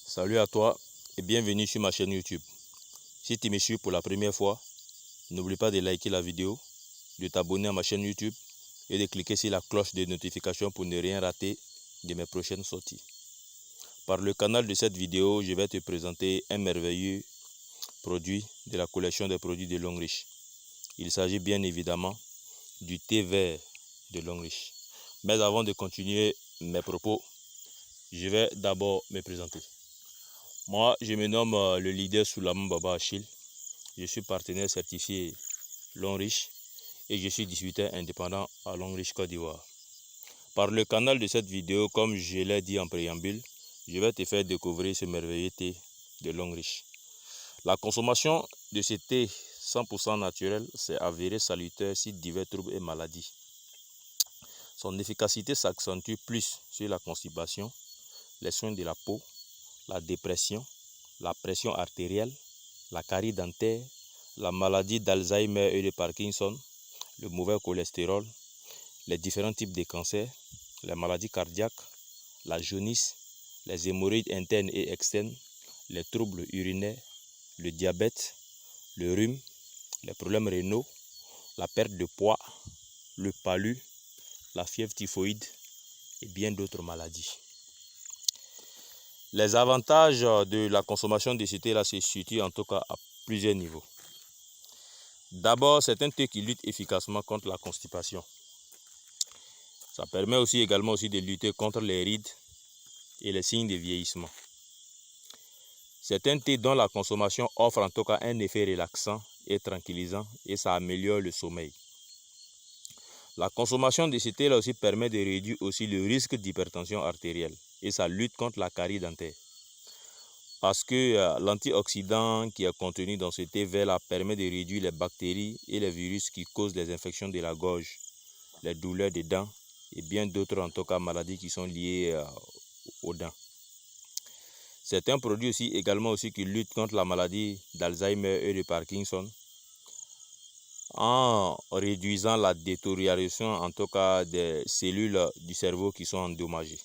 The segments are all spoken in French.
Salut à toi et bienvenue sur ma chaîne YouTube. Si tu me suis pour la première fois, n'oublie pas de liker la vidéo, de t'abonner à ma chaîne YouTube et de cliquer sur la cloche de notification pour ne rien rater de mes prochaines sorties. Par le canal de cette vidéo, je vais te présenter un merveilleux produit de la collection des produits de Longrich. Il s'agit bien évidemment du thé vert de Longrich. Mais avant de continuer mes propos, je vais d'abord me présenter. Moi, je me nomme le leader Souleymane Baba Achille. Je suis partenaire certifié Longrich et je suis distributeur indépendant à Longrich Côte d'Ivoire. Par le canal de cette vidéo, comme je l'ai dit en préambule, je vais te faire découvrir ce merveilleux thé de Longrich. La consommation de ce thé 100% naturel s'est avérée salutaire sur divers troubles et maladies. Son efficacité s'accentue plus sur la constipation, les soins de la peau, la dépression, la pression artérielle, la carie dentaire, la maladie d'Alzheimer et de Parkinson, le mauvais cholestérol, les différents types de cancers, les maladies cardiaques, la jaunisse, les hémorroïdes internes et externes, les troubles urinaires, le diabète, le rhume, les problèmes rénaux, la perte de poids, le palu, la fièvre typhoïde et bien d'autres maladies. Les avantages de la consommation de ce thé-là se situent en tout cas à plusieurs niveaux. D'abord, c'est un thé qui lutte efficacement contre la constipation. Ça permet aussi également de lutter contre les rides et les signes de vieillissement. C'est un thé dont la consommation offre en tout cas un effet relaxant et tranquillisant et ça améliore le sommeil. La consommation de ce thé-là aussi permet de réduire aussi le risque d'hypertension artérielle et ça lutte contre la carie dentaire. Parce que l'antioxydant qui est contenu dans ce thé vert permet de réduire les bactéries et les virus qui causent les infections de la gorge, les douleurs des dents et bien d'autres en tout cas maladies qui sont liées aux dents. C'est un produit aussi également qui lutte contre la maladie d'Alzheimer et de Parkinson en réduisant la détérioration en tout cas des cellules du cerveau qui sont endommagées.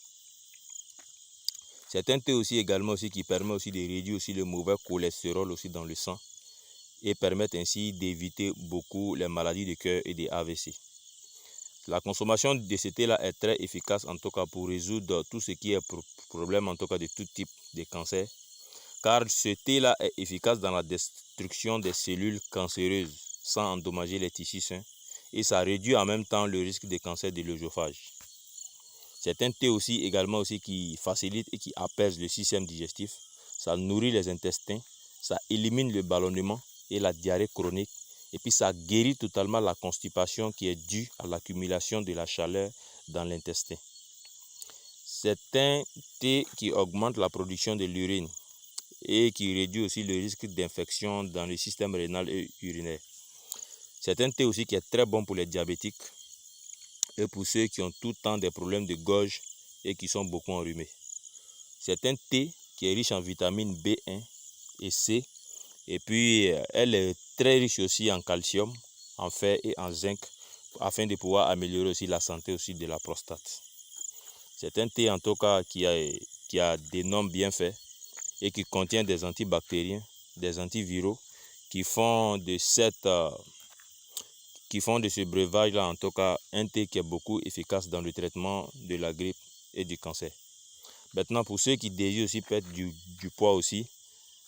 C'est un thé également qui permet de réduire le mauvais cholestérol aussi dans le sang et permet ainsi d'éviter beaucoup les maladies de cœur et des AVC. La consommation de ce thé-là est très efficace en tout cas pour résoudre tout ce qui est problème en tout cas de tout type de cancer. Car ce thé-là est efficace dans la destruction des cellules cancéreuses sans endommager les tissus sains et ça réduit en même temps le risque de cancer de l'œsophage. C'est un thé également qui facilite et qui apaise le système digestif. Ça nourrit les intestins, ça élimine le ballonnement et la diarrhée chronique. Et puis ça guérit totalement la constipation qui est due à l'accumulation de la chaleur dans l'intestin. C'est un thé qui augmente la production de l'urine et qui réduit aussi le risque d'infection dans le système rénal et urinaire. C'est un thé qui est très bon pour les diabétiques et pour ceux qui ont tout le temps des problèmes de gorge et qui sont beaucoup enrhumés. C'est un thé qui est riche en vitamines B1 et C et puis elle est très riche aussi en calcium, en fer et en zinc afin de pouvoir améliorer aussi la santé de la prostate. C'est un thé en tout cas qui a d'énormes bienfaits et qui contient des antibactériens, des antiviraux qui font de ce breuvage-là en tout cas un thé qui est beaucoup efficace dans le traitement de la grippe et du cancer. Maintenant, pour ceux qui désirent aussi perdre du poids aussi,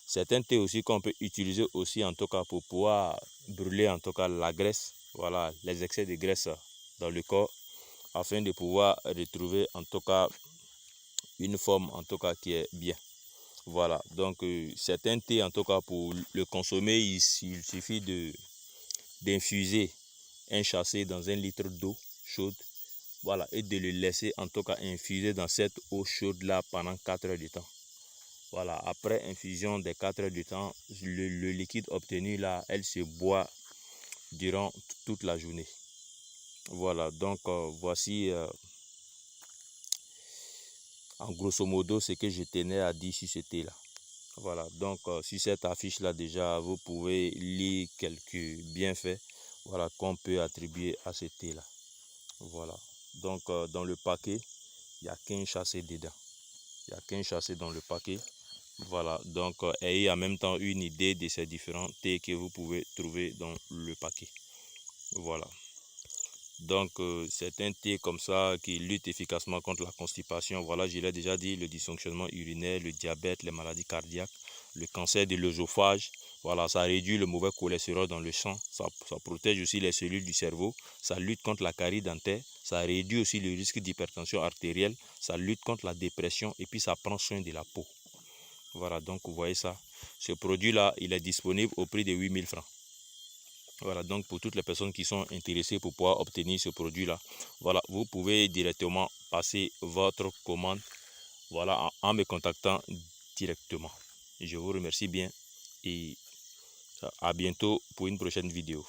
c'est un thé qu'on peut utiliser aussi en tout cas pour pouvoir brûler en tout cas la graisse, voilà, les excès de graisse dans le corps afin de pouvoir retrouver en tout cas une forme en tout cas qui est bien. Voilà, donc c'est un thé en tout cas pour le consommer, il suffit d'infuser un sachet dans 1 litre d'eau chaude, voilà, et de le laisser en tout cas infuser dans cette eau chaude là pendant 4 heures de temps. Voilà, après infusion des 4 heures de temps, le liquide obtenu là, elle se boit durant toute la journée. Voilà, donc voici en grosso modo ce que je tenais à dire sur ce thé là. Voilà, donc sur cette affiche là déjà, vous pouvez lire quelques bienfaits, voilà, qu'on peut attribuer à ce thé là. Voilà, donc dans le paquet, il n'y a qu'un sachet dedans. Il n'y a qu'un sachet dans le paquet. Voilà, donc ayez en même temps une idée de ces différents thés que vous pouvez trouver dans le paquet. Voilà. Donc c'est un thé comme ça qui lutte efficacement contre la constipation. Voilà, je l'ai déjà dit, le dysfonctionnement urinaire, le diabète, les maladies cardiaques, le cancer de l'œsophage. Voilà, ça réduit le mauvais cholestérol dans le sang, ça protège aussi les cellules du cerveau, ça lutte contre la carie dentaire, ça réduit aussi le risque d'hypertension artérielle, ça lutte contre la dépression et puis ça prend soin de la peau. Voilà, donc vous voyez ça. Ce produit-là, il est disponible au prix de 8000 francs. Voilà, donc pour toutes les personnes qui sont intéressées pour pouvoir obtenir ce produit-là, voilà, vous pouvez directement passer votre commande, voilà, en me contactant directement. Je vous remercie bien et à bientôt pour une prochaine vidéo.